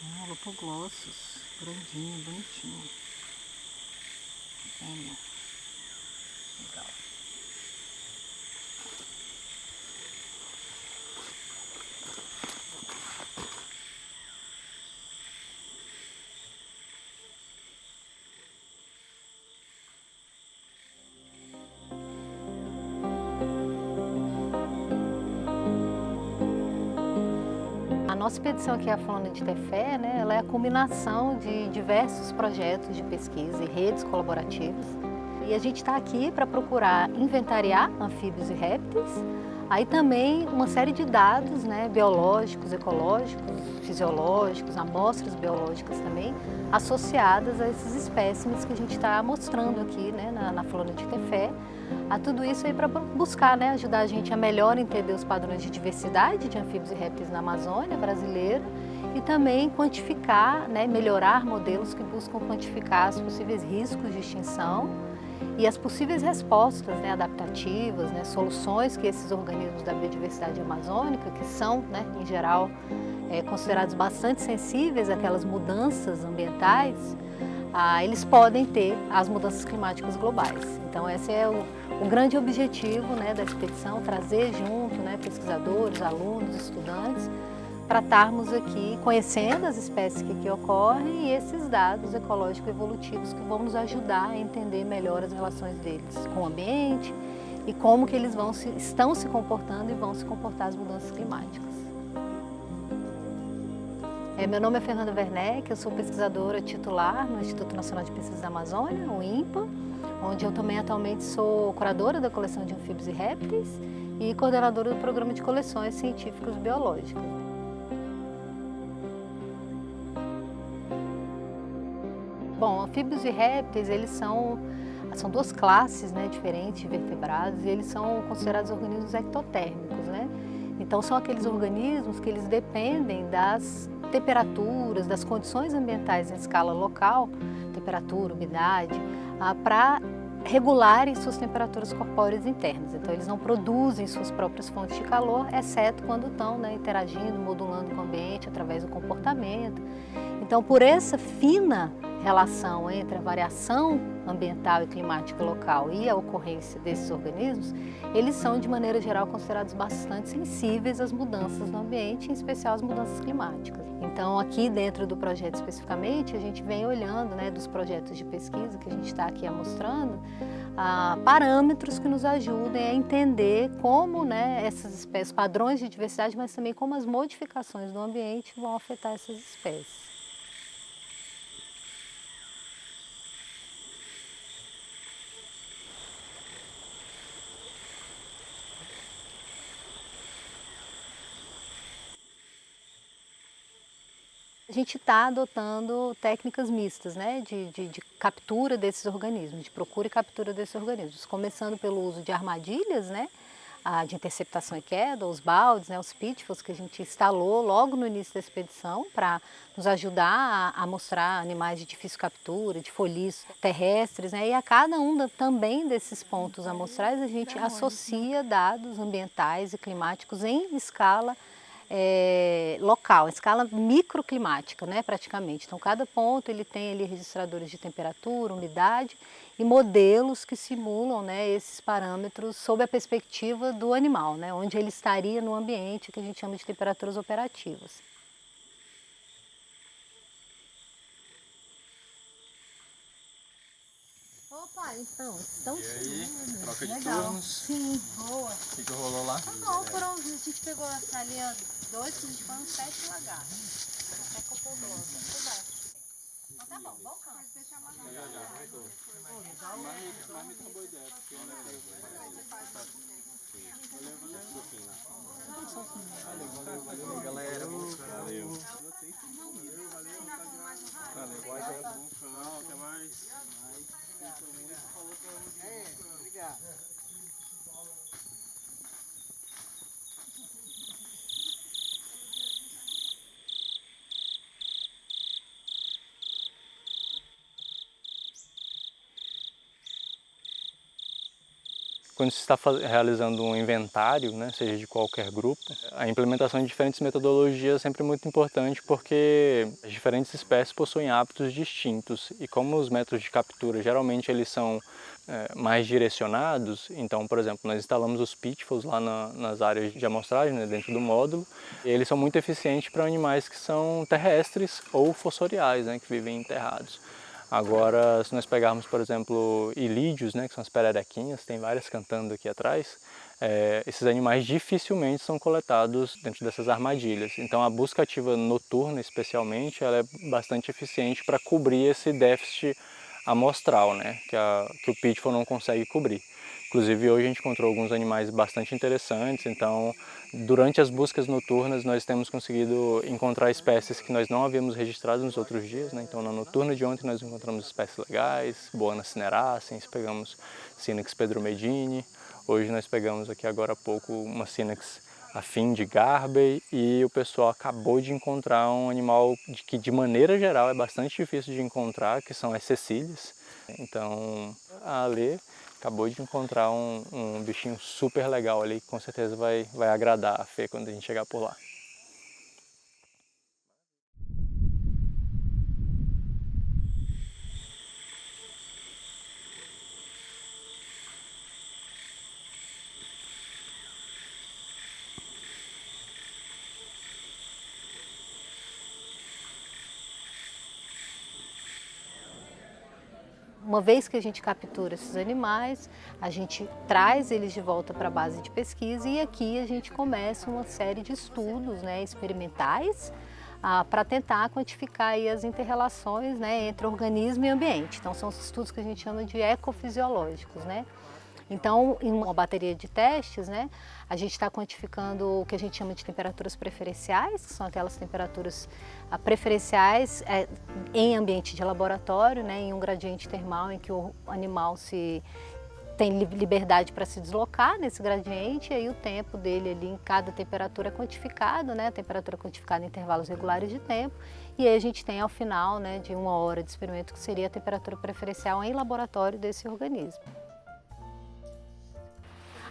Ah, Lopoglossus, grandinho, bonitinho. Fêmea. Legal. A nossa expedição aqui à Fauna de Tefé, né, ela é a combinação de diversos projetos de pesquisa e redes colaborativas. E a gente está aqui para procurar inventariar anfíbios e répteis, aí também uma série de dados, né, biológicos, ecológicos, fisiológicos, amostras biológicas também, associadas a esses espécimes que a gente está mostrando aqui, né, na Fauna de Tefé. A tudo isso aí para buscar, né, ajudar a gente a melhor entender os padrões de diversidade de anfíbios e répteis na Amazônia brasileira e também quantificar, né, melhorar modelos que buscam quantificar os possíveis riscos de extinção e as possíveis respostas, né, adaptativas, né, soluções que esses organismos da biodiversidade amazônica, que são, né, em geral, considerados bastante sensíveis àquelas mudanças ambientais, eles podem ter às mudanças climáticas globais. Então esse é o grande objetivo, né, da expedição, trazer junto, né, pesquisadores, alunos, estudantes, para estarmos aqui conhecendo as espécies que aqui ocorrem e esses dados ecológicos evolutivos que vão nos ajudar a entender melhor as relações deles com o ambiente e como que eles estão se comportando e vão se comportar as mudanças climáticas. Meu nome é Fernanda Werneck, eu sou pesquisadora titular no Instituto Nacional de Pesquisas da Amazônia, o INPA, onde eu também atualmente sou curadora da coleção de anfíbios e répteis e coordenadora do programa de coleções científicas biológicas. Bom, anfíbios e répteis, eles são duas classes, né, diferentes de vertebrados e eles são considerados organismos ectotérmicos, né? Então são aqueles organismos que eles dependem das temperaturas, das condições ambientais em escala local, temperatura, umidade, para regularem suas temperaturas corpóreas internas. Então eles não produzem suas próprias fontes de calor, exceto quando estão, né, interagindo, modulando com o ambiente através do comportamento. Então, por essa fina relação entre a variação ambiental e climática local e a ocorrência desses organismos, eles são, de maneira geral, considerados bastante sensíveis às mudanças no ambiente, em especial às mudanças climáticas. Então, aqui dentro do projeto especificamente, a gente vem olhando, né, dos projetos de pesquisa que a gente está aqui mostrando, parâmetros que nos ajudem a entender como, né, essas espécies, padrões de diversidade, mas também como as modificações do ambiente vão afetar essas espécies. A gente está adotando técnicas mistas, né, de captura desses organismos, de procura e captura desses organismos, começando pelo uso de armadilhas, né, de interceptação e queda, os baldes, né, os pitfalls que a gente instalou logo no início da expedição para nos ajudar a mostrar animais de difícil captura, de folhios terrestres, né, e a cada um também desses pontos amostrais a gente associa dados ambientais e climáticos em escala local, escala microclimática, né, praticamente. Então, cada ponto ele tem ali registradores de temperatura, umidade e modelos que simulam, né, esses parâmetros sob a perspectiva do animal, né, onde ele estaria no ambiente que a gente chama de temperaturas operativas. Opa, então, estão sim. Troca de Legal. turnos. Sim, boa. O que rolou lá? Tá bom, a gente pegou ali 2, que a gente foram 7 lagartos. Até copodose, muito bom. Então tá bom, bom canto. Pode deixar mais Valeu, galera. Valeu. Valeu. Até mais. Obrigado. quando se está realizando um inventário, né, seja de qualquer grupo, a implementação de diferentes metodologias é sempre muito importante porque as diferentes espécies possuem hábitos distintos e como os métodos de captura geralmente eles são mais direcionados, então, por exemplo, nós instalamos os pitfalls lá nas áreas de amostragem, né, dentro do módulo, e eles são muito eficientes para animais que são terrestres ou fossoriais, né, que vivem enterrados. Agora, se nós pegarmos, por exemplo, ilídeos, né, que são as pererequinhas, tem várias cantando aqui atrás, esses animais dificilmente são coletados dentro dessas armadilhas. Então, a busca ativa noturna, especialmente, ela é bastante eficiente para cobrir esse déficit amostral, né, que o pitfall não consegue cobrir. Inclusive, hoje a gente encontrou alguns animais bastante interessantes, então, durante as buscas noturnas, nós temos conseguido encontrar espécies que nós não havíamos registrado nos outros dias, né? Então, na noturna de ontem, nós encontramos espécies legais, Boana cineracens, pegamos Synax pedromedini, hoje nós pegamos aqui agora há pouco uma Synax afim de Garbey e o pessoal acabou de encontrar um animal que, de maneira geral, é bastante difícil de encontrar, que são as cecílias. Então, a Ale acabou de encontrar um bichinho super legal ali, que com certeza vai agradar a Fê quando a gente chegar por lá. Uma vez que a gente captura esses animais, a gente traz eles de volta para a base de pesquisa e aqui a gente começa uma série de estudos, né, experimentais para tentar quantificar aí as interrelações, né, entre organismo e ambiente. Então são os estudos que a gente chama de ecofisiológicos, né? Então, em uma bateria de testes, né, a gente está quantificando o que a gente chama de temperaturas preferenciais, que são aquelas temperaturas preferenciais em ambiente de laboratório, né, em um gradiente termal em que o animal tem liberdade para se deslocar nesse gradiente, e aí o tempo dele ali em cada temperatura é quantificado, né, a temperatura é quantificada em intervalos regulares de tempo, e aí a gente tem ao final, né, de 1 hora de experimento, que seria a temperatura preferencial em laboratório desse organismo.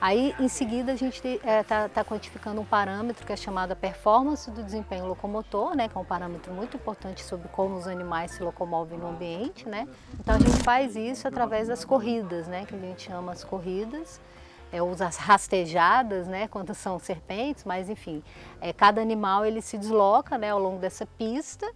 Aí, em seguida, a gente está quantificando um parâmetro que é chamado a performance do desempenho locomotor, né, que é um parâmetro muito importante sobre como os animais se locomovem no ambiente, né. Então, a gente faz isso através das corridas, né, que a gente chama as corridas, ou as rastejadas, né, quando são serpentes, mas enfim, cada animal ele se desloca, né, ao longo dessa pista,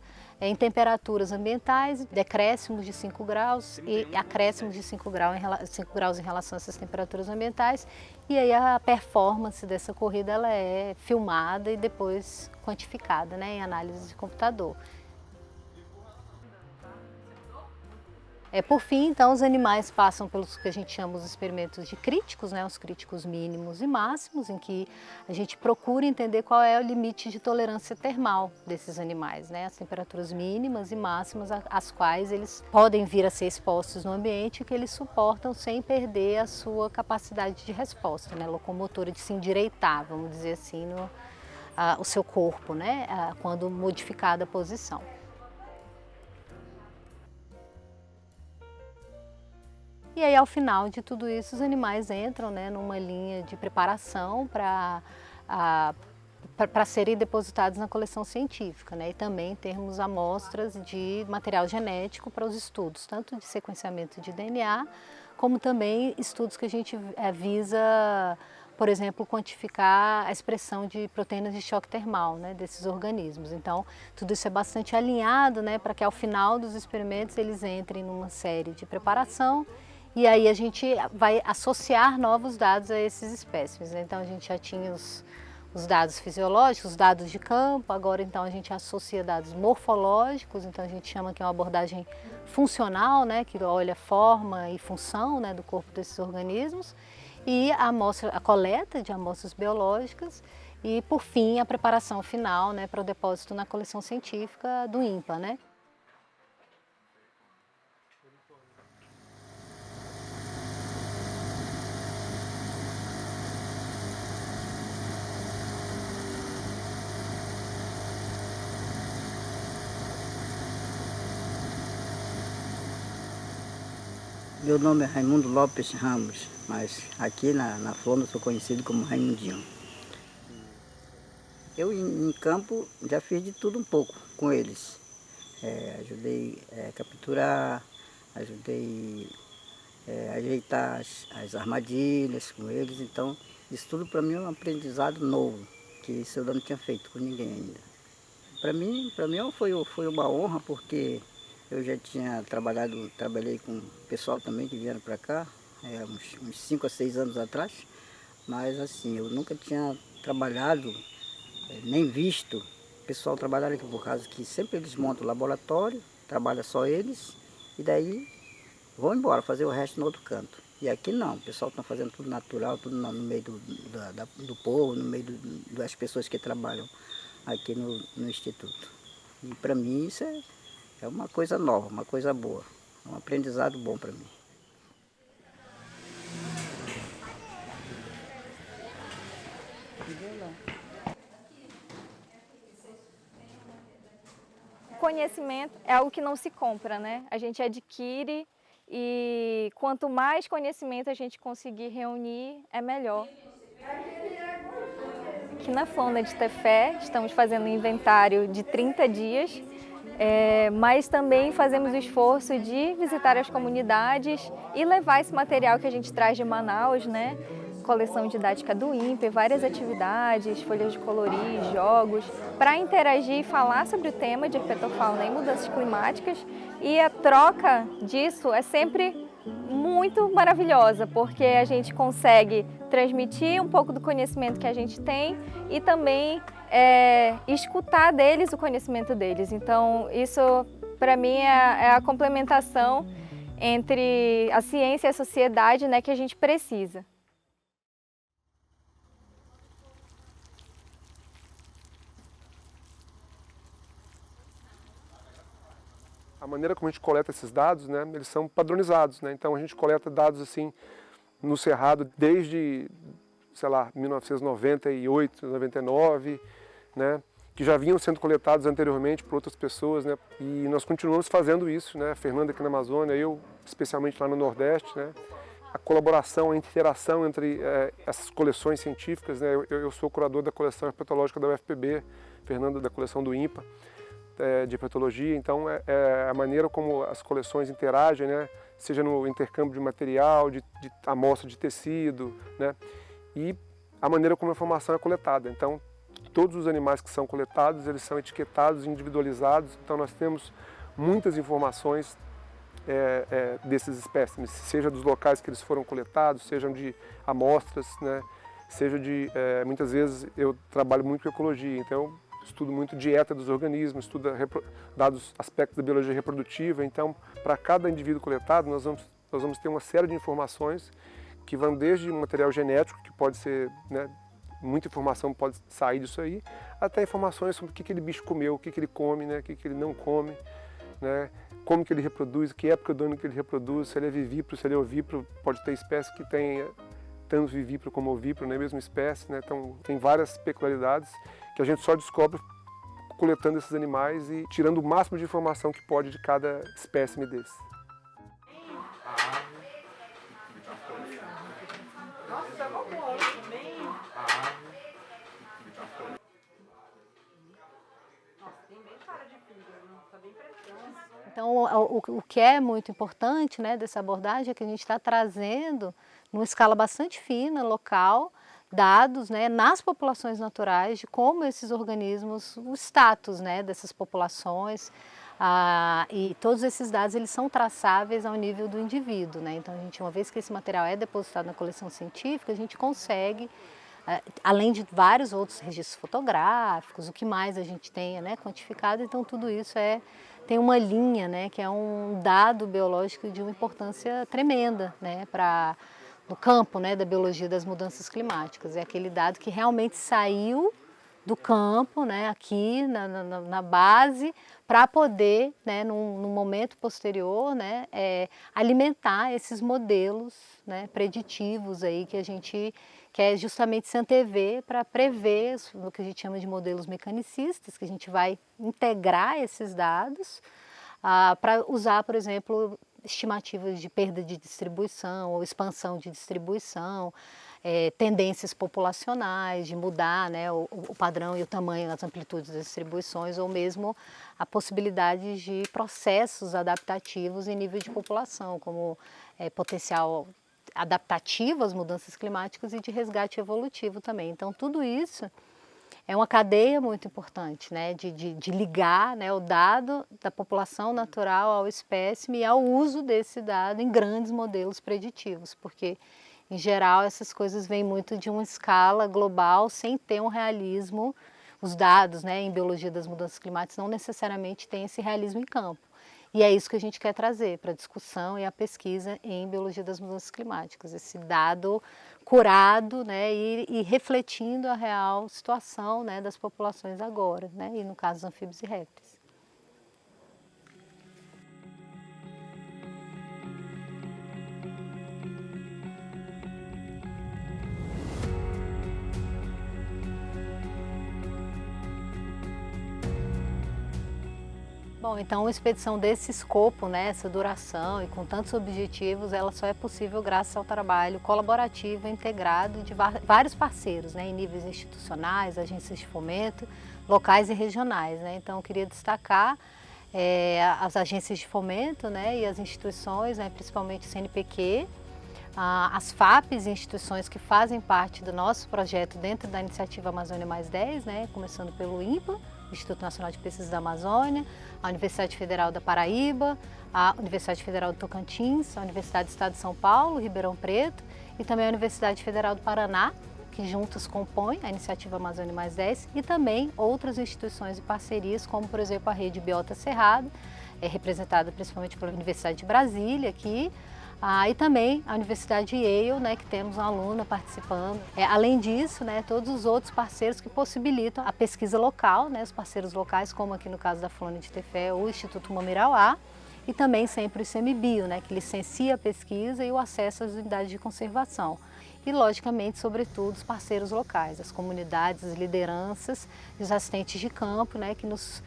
em temperaturas ambientais, decréscimos de 5 graus e acréscimos de 5 graus em relação a essas temperaturas ambientais. E aí a performance dessa corrida ela é filmada e depois quantificada, né, em análise de computador. Por fim, então, os animais passam pelos que a gente chama os experimentos de críticos, né, os críticos mínimos e máximos, em que a gente procura entender qual é o limite de tolerância termal desses animais, né, as temperaturas mínimas e máximas às quais eles podem vir a ser expostos no ambiente, que eles suportam sem perder a sua capacidade de resposta, né, locomotora, de se endireitar, vamos dizer assim, o seu corpo, né, quando modificada a posição. E aí, ao final de tudo isso, os animais entram, né, numa linha de preparação para serem depositados na coleção científica, né, e também termos amostras de material genético para os estudos, tanto de sequenciamento de DNA, como também estudos que a gente visa, por exemplo, quantificar a expressão de proteínas de choque termal, né, desses organismos. Então, tudo isso é bastante alinhado, né, para que ao final dos experimentos eles entrem numa série de preparação. E aí a gente vai associar novos dados a esses espécimes, né? Então a gente já tinha os dados fisiológicos, os dados de campo, agora então a gente associa dados morfológicos, então a gente chama que é uma abordagem funcional, né? Que olha forma e função, né, do corpo desses organismos, e a coleta de amostras biológicas e, por fim, a preparação final, né, para o depósito na coleção científica do INPA, né? Meu nome é Raimundo Lopes Ramos, mas aqui na Flona eu sou conhecido como Raimundinho. Eu em campo já fiz de tudo um pouco com eles. Ajudei a capturar, ajudei a ajeitar as armadilhas com eles, então isso tudo para mim é um aprendizado novo, que isso eu não tinha feito com ninguém ainda. Para mim foi uma honra, porque eu já tinha trabalhei com o pessoal também que vieram para cá, uns 5 a 6 anos atrás, mas assim, eu nunca tinha trabalhado, nem visto o pessoal trabalhar aqui, por causa que sempre eles montam o laboratório, trabalha só eles, e daí vão embora fazer o resto no outro canto. E aqui não, o pessoal está fazendo tudo natural, tudo no meio do povo, no meio das pessoas que trabalham aqui no Instituto. E para mim isso é uma coisa nova, uma coisa boa, é um aprendizado bom para mim. Conhecimento é algo que não se compra, né? A gente adquire e quanto mais conhecimento a gente conseguir reunir, é melhor. Aqui na Flona de Tefé, estamos fazendo um inventário de 30 dias, mas também fazemos o esforço de visitar as comunidades e levar esse material que a gente traz de Manaus, né? Coleção didática do INPE, várias atividades, folhas de colorir, jogos, para interagir e falar sobre o tema de herpetofauna e mudanças climáticas. E a troca disso é sempre muito maravilhosa, porque a gente consegue transmitir um pouco do conhecimento que a gente tem e também escutar deles o conhecimento deles. Então, isso para mim é a complementação entre a ciência e a sociedade, né, que a gente precisa. A maneira como a gente coleta esses dados, né, eles são padronizados, né? Então a gente coleta dados assim no Cerrado desde, sei lá, 1998, 99, né, que já vinham sendo coletados anteriormente por outras pessoas, né? E nós continuamos fazendo isso, né? A Fernanda aqui na Amazônia, eu especialmente lá no Nordeste, né? A colaboração, a interação entre essas coleções científicas, né? Eu sou curador da coleção herpetológica da UFPB, Fernanda da coleção do INPA, de herpetologia, então é a maneira como as coleções interagem, né? Seja no intercâmbio de material, de amostra de tecido, né? E a maneira como a informação é coletada. Então, todos os animais que são coletados, eles são etiquetados, individualizados, então nós temos muitas informações desses espécimes, seja dos locais que eles foram coletados, sejam de amostras, né? Seja de, muitas vezes eu trabalho muito com ecologia, então estudo muito dieta dos organismos, estudo dados aspectos da biologia reprodutiva, então para cada indivíduo coletado nós vamos ter uma série de informações que vão desde material genético, que pode ser, né, muita informação pode sair disso aí, até informações sobre o que aquele bicho comeu, o que ele come, né, o que ele não come, né, como que ele reproduz, que época do ano que ele reproduz, se ele é vivíparo, se ele é ovíparo, pode ter espécies que têm tanto vivíparo como ovíparo na mesma espécie, né, então tem várias peculiaridades que a gente só descobre coletando esses animais e tirando o máximo de informação que pode de cada espécime desse. Então, o que é muito importante, né, dessa abordagem é que a gente está trazendo, numa escala bastante fina, local, dados, né, nas populações naturais de como esses organismos, o status, né, dessas populações, e todos esses dados eles são traçáveis ao nível do indivíduo, né? Então, uma vez que esse material é depositado na coleção científica, a gente consegue, além de vários outros registros fotográficos, o que mais a gente tenha, né, quantificado, então tudo isso tem uma linha, né, que é um dado biológico de uma importância tremenda, né, no campo, né, da biologia das mudanças climáticas. É aquele dado que realmente saiu do campo, né, aqui na base, para poder, né, num momento posterior, né, alimentar esses modelos, né, preditivos aí que a gente quer justamente se antever para prever o que a gente chama de modelos mecanicistas, que a gente vai integrar esses dados para usar, por exemplo, estimativas de perda de distribuição ou expansão de distribuição, tendências populacionais, de mudar, né, o padrão e o tamanho, as amplitudes das distribuições, ou mesmo a possibilidade de processos adaptativos em nível de população, como potencial adaptativo às mudanças climáticas e de resgate evolutivo também. Então, tudo isso é uma cadeia muito importante, né, de ligar, né, o dado da população natural ao espécime e ao uso desse dado em grandes modelos preditivos, porque, em geral, essas coisas vêm muito de uma escala global, sem ter um realismo. Os dados, né, em biologia das mudanças climáticas não necessariamente têm esse realismo em campo. E é isso que a gente quer trazer para a discussão e a pesquisa em biologia das mudanças climáticas, esse dado curado, né, e refletindo a real situação, né, das populações agora, né, e no caso dos anfíbios e répteis. Bom, então uma expedição desse escopo, né, essa duração e com tantos objetivos, ela só é possível graças ao trabalho colaborativo, integrado de vários parceiros, né, em níveis institucionais, agências de fomento, locais e regionais, né. Então eu queria destacar as agências de fomento, né, e as instituições, né, principalmente o CNPq, as FAPs, instituições que fazem parte do nosso projeto dentro da iniciativa Amazônia Mais 10, né, começando pelo INPA, Instituto Nacional de Pesquisas da Amazônia, a Universidade Federal da Paraíba, a Universidade Federal do Tocantins, a Universidade do Estado de São Paulo, Ribeirão Preto, e também a Universidade Federal do Paraná, que juntas compõem a iniciativa Amazônia Mais 10, e também outras instituições e parcerias, como por exemplo a Rede Biota Cerrado, representada principalmente pela Universidade de Brasília aqui, e também a Universidade Yale, né, que temos uma aluna participando. Além disso, né, todos os outros parceiros que possibilitam a pesquisa local, né, os parceiros locais, como aqui no caso da Flônia de Tefé, o Instituto Momirauá, e também sempre o ICMBio, né, que licencia a pesquisa e o acesso às unidades de conservação. E, logicamente, sobretudo, os parceiros locais, as comunidades, as lideranças e os assistentes de campo, né, que nos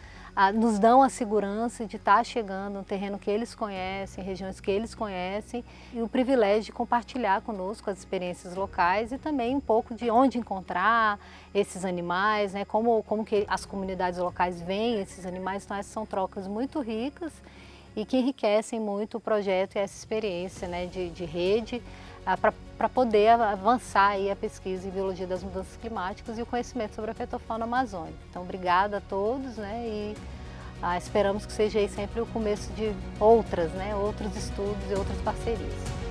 dão a segurança de estar chegando no terreno que eles conhecem, regiões que eles conhecem, e o privilégio de compartilhar conosco as experiências locais e também um pouco de onde encontrar esses animais, né, como que as comunidades locais veem esses animais. Então essas são trocas muito ricas e que enriquecem muito o projeto e essa experiência, né, de rede, para poder avançar aí a pesquisa em biologia das mudanças climáticas e o conhecimento sobre a fetofauna amazônica. Então, obrigada a todos, né, e esperamos que seja aí sempre o começo de outros estudos e outras parcerias.